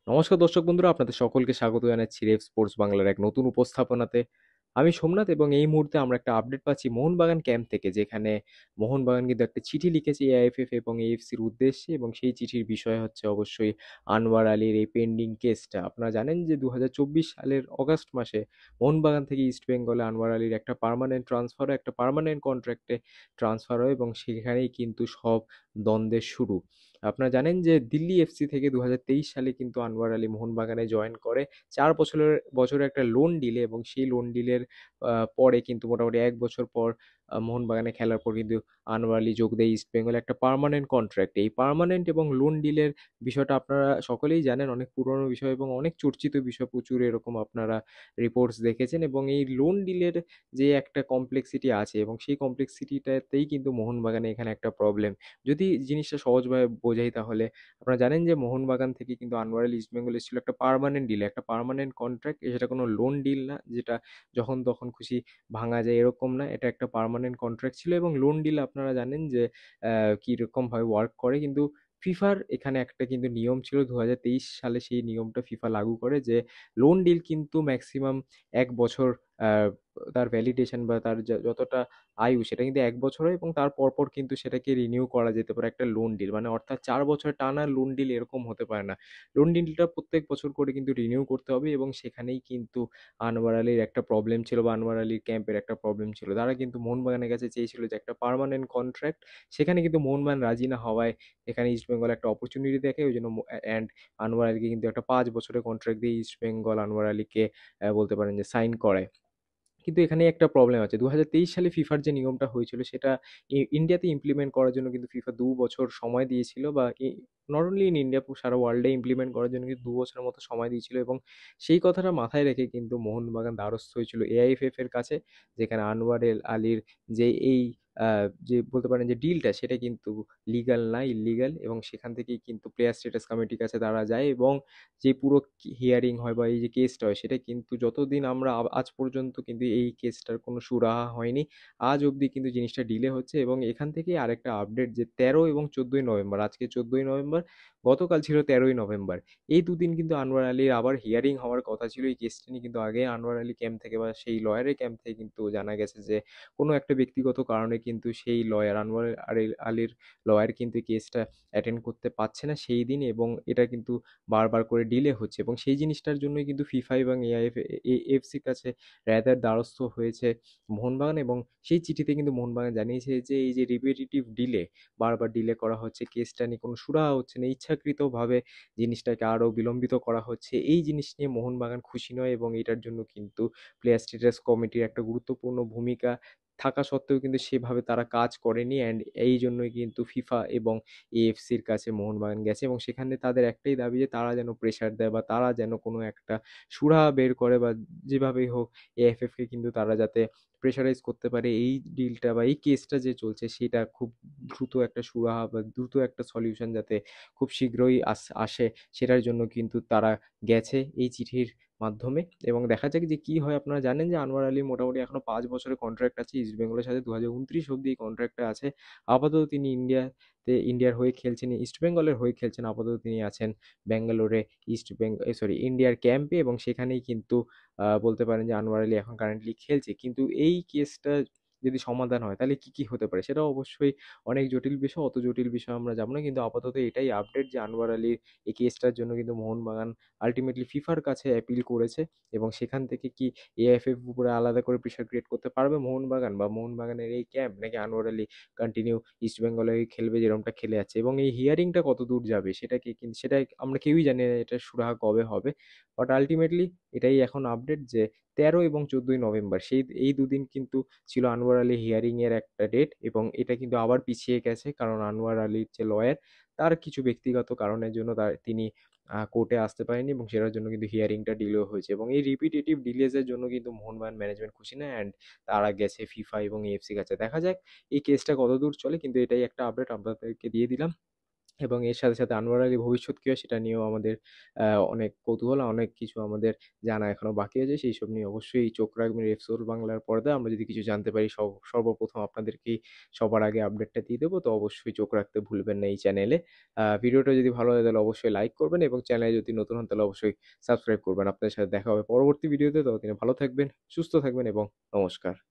নমস্কার দর্শক বন্ধুরা, আপনাদের সকলকে স্বাগত জানাচ্ছি রেভ স্পোর্টস বাংলার এক নতুন উপস্থাপনাতে। আমি সোমনাথ এবং এই মুহূর্তে আমরা একটা আপডেট পাচ্ছি মোহনবাগান ক্যাম্প থেকে, যেখানে মোহনবাগান কিন্তু একটা চিঠি লিখেছে এআইএফএফ এবং এএফসির উদ্দেশ্যে, এবং সেই চিঠির বিষয় হচ্ছে অবশ্যই আনোয়ার আলীর এই পেন্ডিং কেসটা। আপনারা জানেন যে 2024 সালের অগাস্ট মাসে মোহনবাগান থেকে ইস্ট বেঙ্গলে আনোয়ার আলীর একটা পার্মানেন্ট ট্রান্সফার হয়, একটা পার্মানেন্ট কন্ট্রাক্টে ট্রান্সফার হয়, এবং সেখানেই কিন্তু সব দ্বন্দ্বের শুরু। আপনারা জানেন যে দিল্লি এফসি থেকে 2023 সালে কিন্তু আনোয়ার আলী মোহনবাগানে জয়েন করে 4 বছরের একটা লোন ডিলে, এবং সেই লোন ডিলের পরে কিন্তু মোটামুটি 1 বছর পর মোহনবাগানে খেলার পর কিন্তু আনোয়ার আলী যোগ দেয় ইস্ট বেঙ্গলে একটা পার্মানেন্ট কন্ট্রাক্ট। এই পার্মানেন্ট এবং লোন ডিলের বিষয়টা আপনারা সকলেই জানেন, অনেক পুরনো বিষয় এবং অনেক চর্চিত বিষয়, প্রচুর এরকম আপনারা রিপোর্টস দেখেছেন। এবং এই লোন ডিলের যে একটা কমপ্লেক্সিটি আছে, এবং সেই কমপ্লেক্সিটিটাতেই কিন্তু মোহনবাগানে এখানে একটা প্রবলেম। যদি জিনিসটা সহজভাবে বোঝাই, তাহলে আপনারা জানেন যে মোহনবাগান থেকে কিন্তু আনোয়ার আলী ইস্টবেঙ্গল এসেছিল একটা পার্মানেন্ট ডিলে, একটা পার্মানেন্ট কন্ট্রাক্ট। সেটা কোনো লোন ডিল না, যেটা যখন তখন খুশি ভাঙা যায় এরকম না। এটা একটা পার্মানেন্ট কন্ট্রাক্ট ছিল, এবং লোন ডিল আপনারা জানেন যে কীরকমভাবে ওয়ার্ক করে। কিন্তু ফিফার এখানে একটা কিন্তু নিয়ম ছিল, 2023 সালে সেই নিয়মটা ফিফা লাগু করে যে লোন ডিল কিন্তু ম্যাক্সিমাম 1 বছর আহ, তার ভ্যালিডেশন বা তার যতটা আয়ু সেটা কিন্তু 1 বছর হয়, এবং তার পরপর কিন্তু সেটাকে রিনিউ করা যেতে পারে একটা লোন ডিল, মানে অর্থাৎ 4 বছর টানা লোন ডিল এরকম হতে পারে না। লোন ডিলটা প্রত্যেক বছর করে কিন্তু রিনিউ করতে হবে, এবং সেখানেই কিন্তু আনোয়ার আলীর একটা প্রবলেম ছিল, বা আনোয়ার আলীর ক্যাম্পের একটা প্রবলেম ছিল। তারা কিন্তু মোহনবাগানের কাছে চেয়েছিল যে একটা পার্মানেন্ট কন্ট্রাক্ট। সেখানে কিন্তু মোহনবাগান রাজি না হওয়ায় এখানে ইস্টবেঙ্গল একটা অপরচুনিটি দেখে, ওই জন্য অ্যান্ড আনোয়ার আলীকে কিন্তু একটা 5 বছরের কন্ট্রাক্ট দিয়ে ইস্টবেঙ্গল আনোয়ার আলীকে বলতে পারেন যে সাইন করায়। কিন্তু এখানে একটা প্রবলেম আছে। 2023 সালে ফিফার যে নিয়মটা হয়েছিল সেটা ইন্ডিয়াতে ইমপ্লিমেন্ট করার জন্য কিন্তু ফিফা 2 বছর সময় দিয়েছিল, বা নট অনলি ইন ইন্ডিয়া, সারা ওয়ার্ল্ডে ইমপ্লিমেন্ট করার জন্য কিন্তু 2 বছরের মতো সময় দিয়েছিল। এবং সেই কথাটা মাথায় রেখে কিন্তু মোহনবাগান দ্বারস্থ হয়েছিল এআইএফএফ এর কাছে, যেখানে আনোয়ার আলীর যে এই যে বলতে পারেন যে ডিলটা, সেটা কিন্তু লিগাল না, ইল্লিগাল। এবং সেখান থেকেই কিন্তু প্লেয়ার স্ট্যাটাস কমিটির কাছে তারা যায়, এবং যে পুরো হিয়ারিং হয় বা এই যে কেসটা হয়, সেটা কিন্তু যতদিন আমরা আজ পর্যন্ত কিন্তু এই কেসটার কোনো সুরাহা হয়নি। আজ অবধি কিন্তু জিনিসটা ডিলে হচ্ছে। এবং এখান থেকেই আরেকটা আপডেট যে 13 এবং 14ই নভেম্বর, আজকে 14ই নভেম্বর, গতকাল ছিল 13ই নভেম্বর, এই দুদিন কিন্তু আনোয়ার আলীর আবার হিয়ারিং হওয়ার কথা ছিল এই কেসটা নিয়ে। কিন্তু আগে আনোয়ার আলী ক্যাম্প থেকে বা সেই লয়ারের ক্যাম্প থেকে কিন্তু জানা গেছে যে কোনো একটা ব্যক্তিগত কারণে কিন্তু সেই লয়ার আনোয়ার আলীর লয়ার কিন্তু কেসটা অ্যাটেন্ড করতে পারছে না সেই দিন, এবং এটা কিন্তু বারবার করে ডিলে হচ্ছে। এবং সেই জিনিসটার জন্যই কিন্তু ফিফা এবং এএফসির কাছে রায়তার দ্বারস্থ হয়েছে মোহনবাগান। এবং সেই চিঠিতে কিন্তু মোহনবাগান জানিয়েছে যে এই যে রিপিটেটিভ ডিলে, বারবার ডিলে করা হচ্ছে, কেসটা নিয়ে কোনো সুরাহা হচ্ছে না, ইচ্ছাকৃতভাবে জিনিসটাকে আরও বিলম্বিত করা হচ্ছে, এই জিনিস নিয়ে মোহনবাগান খুশি নয়। এবং এটার জন্য কিন্তু প্লেয়ার স্ট্যাটাস কমিটির একটা গুরুত্বপূর্ণ ভূমিকা থাকা সত্ত্বেও কিন্তু সেভাবে তারা কাজ করেনি। অ্যান্ড এই জন্যই কিন্তু ফিফা এবং এএফসির কাছে মোহনবাগান গেছে, এবং সেখানে তাদের একটাই দাবি যে তারা যেন প্রেশার দেয়, বা তারা যেন কোনো একটা সুরাহা বের করে, বা যেভাবেই হোক এএফএফকে কিন্তু তারা যাতে প্রেশারাইজ করতে পারে এই ডিলটা বা এই কেসটা যে চলছে সেটা খুব দ্রুত একটা সুরাহা বা দ্রুত একটা সলিউশন যাতে খুব শীঘ্রই আসে, সেটার জন্য কিন্তু তারা গেছে এই চিঠির মাধ্যমে। এবং দেখা যাক যে কি হয়। আপনারা জানেন যে আনোয়ার আলী মোটামুটি এখনো 5 বছরের কন্ট্রাক্ট আছে ইস্ট বেঙ্গলের সাথে, 2029 অব্দি এই কন্ট্রাক্টটা আছে। আপাতত তিনি ইন্ডিয়ার হয়ে খেলছেন, ইস্ট বেঙ্গলের হয়ে খেলছেন। আপাতত তিনি আছেন ব্যাঙ্গালোরে, ইন্ডিয়ার ক্যাম্পে, এবং সেখানেই কিন্তু বলতে পারেন যে আনোয়ার আলী এখন কারেন্টলি খেলছে। কিন্তু এই কেসটা যদি সমাধান হয় তাহলে কি কি হতে পারে সেটা অবশ্যই অনেক জটিল বিষয়, অত জটিল বিষয় আমরা যাবো না। কিন্তু আপাতত এটাই আপডেট যে আনোয়ার আলীর এই কেসটার জন্য কিন্তু মোহনবাগান আলটিমেটলি ফিফার কাছে অ্যাপিল করেছে, এবং সেখান থেকে কি এএফএফ উপরে আলাদা করে প্রেশার ক্রিয়েট করতে পারবে মোহনবাগান, বা মোহনবাগানের এই ক্যাম্প, নাকি আনোয়ার আলী কন্টিনিউ ইস্ট বেঙ্গলে খেলবে যেরকমটা খেলে যাচ্ছে। এবং এই হিয়ারিংটা কত দূর যাবে সেটাকে কিন্তু সেটা আমরা কেউই জানি না, এটা সুরাহা কবে হবে। বাট আলটিমেটলি এটাই এখন আপডেট যে 13 এবং 14ই নভেম্বর এই দুদিন কিন্তু ছিল আনোয়ার আলী হিয়ারিং এর একটা ডেট, এবং এটা কিন্তু আবার পিছিয়ে গেছে, কারণ আনোয়ার আলীর যে লয়ার, তার কিছু ব্যক্তিগত কারণের জন্য তিনি কোর্টে আসতে পারেনি, এবং সেটার জন্য কিন্তু হিয়ারিংটা ডিলে হয়েছে। এবং এই রিপিটেটিভ ডিলেজের জন্য কিন্তু মোহনবাগান ম্যানেজমেন্ট খুশি না, অ্যান্ড তারা গেছে ফিফা এবং এএফসি কাছে। দেখা যাক এই কেসটা কতদূর চলে, কিন্তু এটাই একটা আপডেট আপনাদেরকে দিয়ে দিলাম। এবং এর সাথে, সাথে আনোয়ার আলীর ভবিষ্যৎ কি হয় সেটা নিয়েও আমাদের অনেক কৌতূহল, অনেক কিছু আমাদের জানা এখনো বাকি আছে। সেইসব নিয়ে অবশ্যই চোখ রাখবেন রেপ সোল বাংলার পর্দায়। আমরা যদি কিছু জানতে পারি সর্বপ্রথম আপনাদেরকেই সবার আগে আপডেটটা দিয়ে দেব। তো অবশ্যই চোখ রাখতে ভুলবেন না এই চ্যানেলে। ভিডিওটা যদি ভালো লাগে তাহলে অবশ্যই লাইক করবেন এবং চ্যানেলে যদি নতুন হন তাহলে অবশ্যই সাবস্ক্রাইব করবেন। আপনাদের সাথে দেখা হবে পরবর্তী ভিডিওতে। ততদিনে ভালো থাকবেন, সুস্থ থাকবেন এবং নমস্কার।